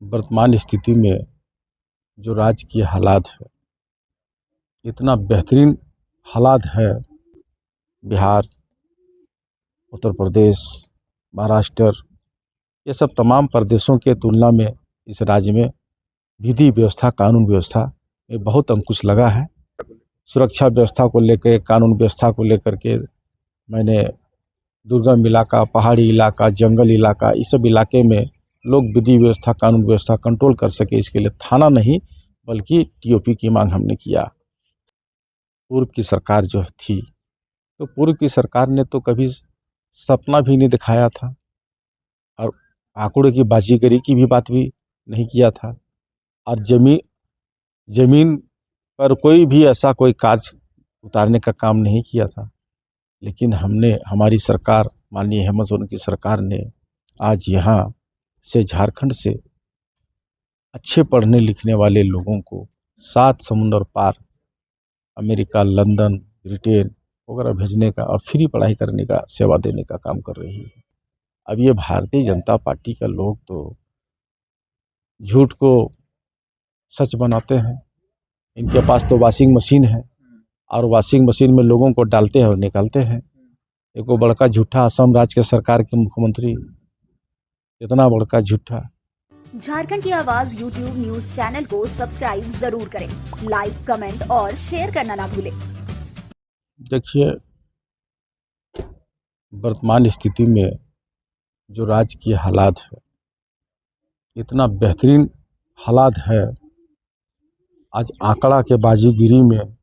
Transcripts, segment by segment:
वर्तमान स्थिति में जो राज्य की हालात है, इतना बेहतरीन हालात है। बिहार, उत्तर प्रदेश, महाराष्ट्र, ये सब तमाम प्रदेशों के तुलना में इस राज्य में विधि व्यवस्था, कानून व्यवस्था में बहुत अंकुश लगा है। सुरक्षा व्यवस्था को लेकर, कानून व्यवस्था को लेकर के मैंने दुर्गम इलाका, पहाड़ी इलाका, जंगल इलाका, इस सब इलाके में लोग विधि व्यवस्था, कानून व्यवस्था कंट्रोल कर सके, इसके लिए थाना नहीं बल्कि टीओपी की मांग हमने किया। पूर्व की सरकार जो थी, तो पूर्व की सरकार ने तो कभी सपना भी नहीं दिखाया था और आंकड़ों की बाजीगरी की भी बात भी नहीं किया था, और जमीन पर कोई भी ऐसा कोई काज उतारने का काम नहीं किया था। लेकिन हमारी सरकार, माननीय हेमंत सोरेन की सरकार ने आज यहाँ से, झारखंड से अच्छे पढ़ने लिखने वाले लोगों को 7 समुंदर पार अमेरिका, लंदन, ब्रिटेन वगैरह भेजने का और फ्री पढ़ाई करने का, सेवा देने का काम कर रही है। अब ये भारतीय जनता पार्टी का लोग तो झूठ को सच बनाते हैं। इनके पास तो वॉशिंग मशीन है और वॉशिंग मशीन में लोगों को डालते हैं और निकालते हैं। एक वो बड़का झूठा असम राज्य के सरकार के मुख्यमंत्री, इतना बड़का झूठा। झारखंड की आवाज यूट्यूब न्यूज चैनल को सब्सक्राइब जरूर करें, लाइक, कमेंट और शेयर करना ना भूलें। देखिए, वर्तमान स्थिति में जो राज्य की हालात है, इतना बेहतरीन हालात है। आज आंकड़ा के बाजीगिरी में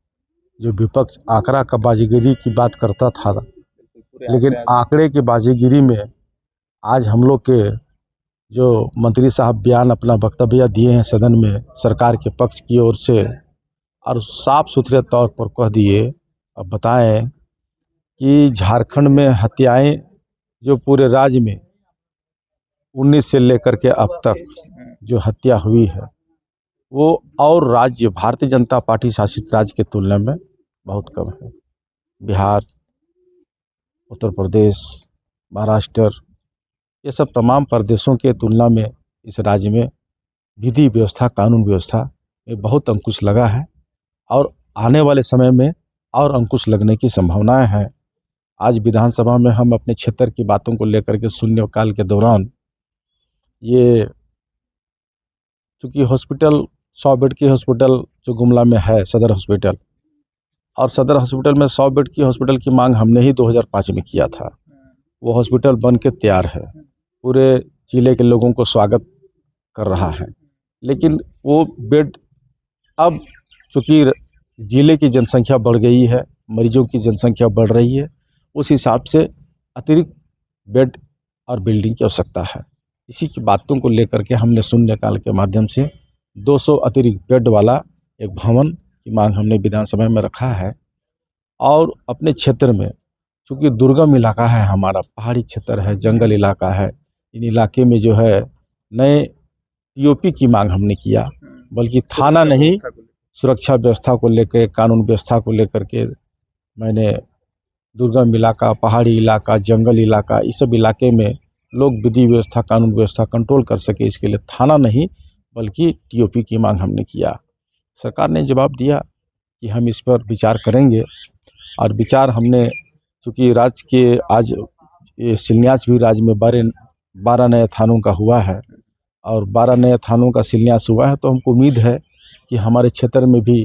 जो विपक्ष आंकड़ा का बाजीगिरी की बात करता था, लेकिन आंकड़े की बाजीगिरी में आज हम लोग के जो मंत्री साहब बयान, अपना वक्तव्य दिए हैं सदन में सरकार के पक्ष की ओर से, और साफ सुथरे तौर पर कह दिए और बताएं कि झारखंड में हत्याएं जो पूरे राज्य में 19 से लेकर के अब तक जो हत्या हुई है, वो और राज्य, भारतीय जनता पार्टी शासित राज्य के तुलना में बहुत कम है। बिहार, उत्तर प्रदेश, महाराष्ट्र, ये सब तमाम प्रदेशों के तुलना में इस राज्य में विधि व्यवस्था, कानून व्यवस्था में बहुत अंकुश लगा है और आने वाले समय में और अंकुश लगने की संभावनाएं हैं। आज विधानसभा में हम अपने क्षेत्र की बातों को लेकर के शून्यकाल के दौरान, ये चूँकि हॉस्पिटल 100 बेड की हॉस्पिटल जो गुमला में है, सदर हॉस्पिटल, और सदर हॉस्पिटल में 100 बेड की हॉस्पिटल की मांग हमने ही 2005 में किया था। वो हॉस्पिटल बन के तैयार है, पूरे जिले के लोगों को स्वागत कर रहा है। लेकिन वो बेड अब चूँकि जिले की जनसंख्या बढ़ गई है, मरीजों की जनसंख्या बढ़ रही है, उस हिसाब से अतिरिक्त बेड और बिल्डिंग की आवश्यकता है। इसी की बातों को लेकर के हमने शून्यकाल के माध्यम से 200 अतिरिक्त बेड वाला एक भवन की मांग हमने विधानसभा में रखा है। और अपने क्षेत्र में चूँकि दुर्गम इलाका है, हमारा पहाड़ी क्षेत्र है, जंगल इलाका है, इन इलाके में जो है नए टीओपी की मांग हमने किया, बल्कि थाना नहीं, सुरक्षा व्यवस्था को लेकर, कानून व्यवस्था को लेकर के मैंने दुर्गम इलाका, पहाड़ी इलाका, जंगल इलाका, इस सब इलाके में लोग विधि व्यवस्था, कानून व्यवस्था कंट्रोल कर सके, इसके लिए थाना नहीं बल्कि टीओपी की मांग हमने किया। सरकार ने जवाब दिया कि हम इस पर विचार करेंगे, और विचार हमने, चूँकि राज्य के आज ये शिलान्यास भी राज्य में 12 नए थानों का हुआ है, और 12 नए थानों का शिलान्यास हुआ है, तो हमको उम्मीद है कि हमारे क्षेत्र में भी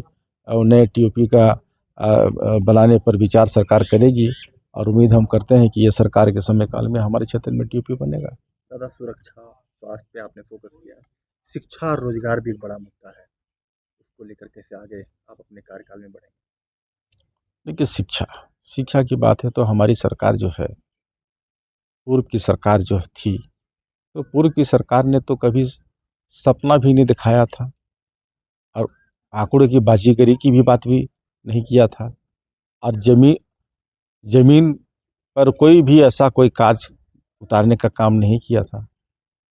नए टीओपी का बनाने पर विचार सरकार करेगी, और उम्मीद हम करते हैं कि ये सरकार के समय काल में हमारे क्षेत्र में टीओपी बनेगा। ज़्यादा सुरक्षा, स्वास्थ्य पे आपने फोकस किया है, शिक्षा और रोजगार भी एक बड़ा मुद्दा है, उसको लेकर कैसे आगे आप अपने कार्यकाल में बढ़ेंगे? देखिए, शिक्षा की बात है तो हमारी सरकार जो है, पूर्व की सरकार जो थी, तो पूर्व की सरकार ने तो कभी सपना भी नहीं दिखाया था और आंकड़ों की बाजीगरी की भी बात भी नहीं किया था, और जमीन पर कोई भी ऐसा कोई काज उतारने का काम नहीं किया था।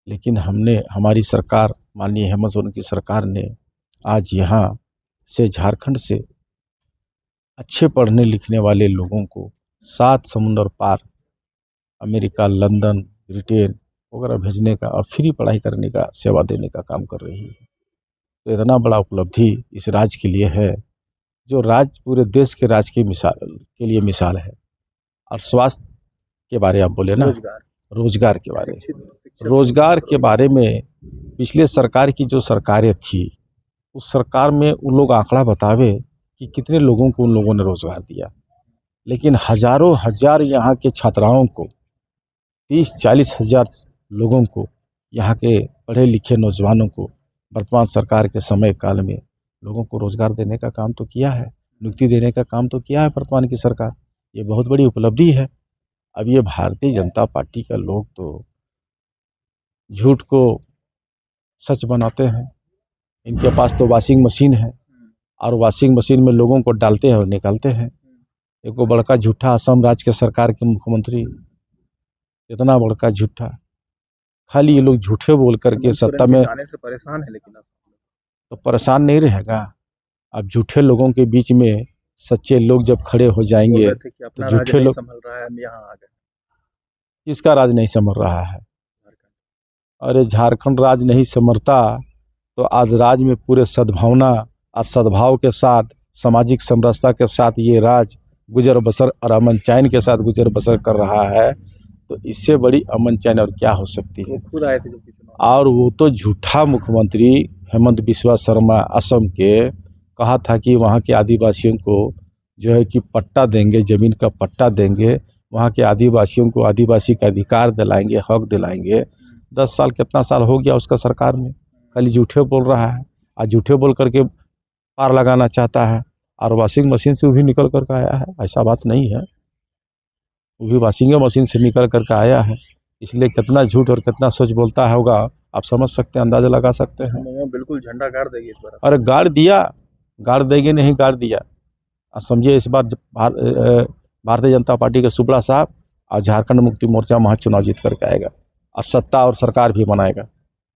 लेकिन हमारी सरकार, माननीय हेमंत सोरेन की सरकार ने आज यहाँ से, झारखंड से अच्छे पढ़ने लिखने वाले लोगों को 7 समुंदर पार अमेरिका, लंदन, ब्रिटेन वगैरह भेजने का और फ्री पढ़ाई करने का, सेवा देने का काम कर रही है। तो इतना बड़ा उपलब्धि इस राज्य के लिए है, जो राज्य पूरे देश के राज्य की मिसाल के लिए मिसाल है। और स्वास्थ्य के बारे आप बोले ना, रोजगार के बारे में, रोजगार के बारे में पिछले सरकार की जो सरकारें थी, उस सरकार में उन लोग आंकड़ा बतावे कि कितने लोगों को उन लोगों ने रोजगार दिया, लेकिन हजारों हजार यहाँ के छात्राओं को, 30-40 हजार लोगों को, यहाँ के पढ़े लिखे नौजवानों को वर्तमान सरकार के समय काल में लोगों को रोजगार देने का काम तो किया है, नियुक्ति देने का काम तो किया है वर्तमान की सरकार। ये बहुत बड़ी उपलब्धि है। अब ये भारतीय जनता पार्टी का लोग तो झूठ को सच बनाते हैं। इनके पास तो वॉशिंग मशीन है और वॉशिंग मशीन में लोगों को डालते हैं और निकालते हैं। एक वो बड़का झूठा असम राज्य के सरकार के मुख्यमंत्री, इतना बड़का झूठा, खाली ये लोग झूठे बोल करके सत्ता में जाने से परेशान है, लेकिन तो परेशान नहीं रहेगा। अब झूठे लोगों के बीच में सच्चे लोग जब खड़े हो जाएंगे तो झूठे लोग, संभल रहा है, हम यहाँ आ गए। किसका राज नहीं संभल रहा है? अरे झारखंड राज नहीं संभलता तो आज राज्य में पूरे सद्भावना और सद्भाव के साथ, सामाजिक समरसता के साथ ये राज गुजर बसर और अमन चैन के साथ गुजर बसर कर रहा है। तो इससे बड़ी अमन चैन और क्या हो सकती है? खुद आए थे और वो तो झूठा मुख्यमंत्री हेमंत बिस्वा शर्मा असम के कहा था कि वहाँ के आदिवासियों को जो है कि पट्टा देंगे, ज़मीन का पट्टा देंगे, वहाँ के आदिवासियों को आदिवासी का अधिकार दिलाएंगे, हक दिलाएंगे। 10 साल कितना साल हो गया उसका सरकार में, खाली झूठे बोल रहा है। आज झूठे बोल करके पार लगाना चाहता है और वॉशिंग मशीन से वो भी निकल कर आया है, ऐसा बात नहीं है। वो भी वॉशिंग मशीन से निकल कर आया है, इसलिए कितना झूठ और कितना सच बोलता होगा आप समझ सकते हैं, अंदाजा लगा सकते हैं। बिल्कुल झंडा गाड़ देगी इस बार। अरे गाड़ दिया, गाड़ देंगे नहीं, गाड़ दिया। अब समझिए इस बार भारतीय जनता पार्टी के सुब्बड़ा साहब और झारखंड मुक्ति मोर्चा महाचुनाव जीत करके आएगा और सत्ता और सरकार भी बनाएगा।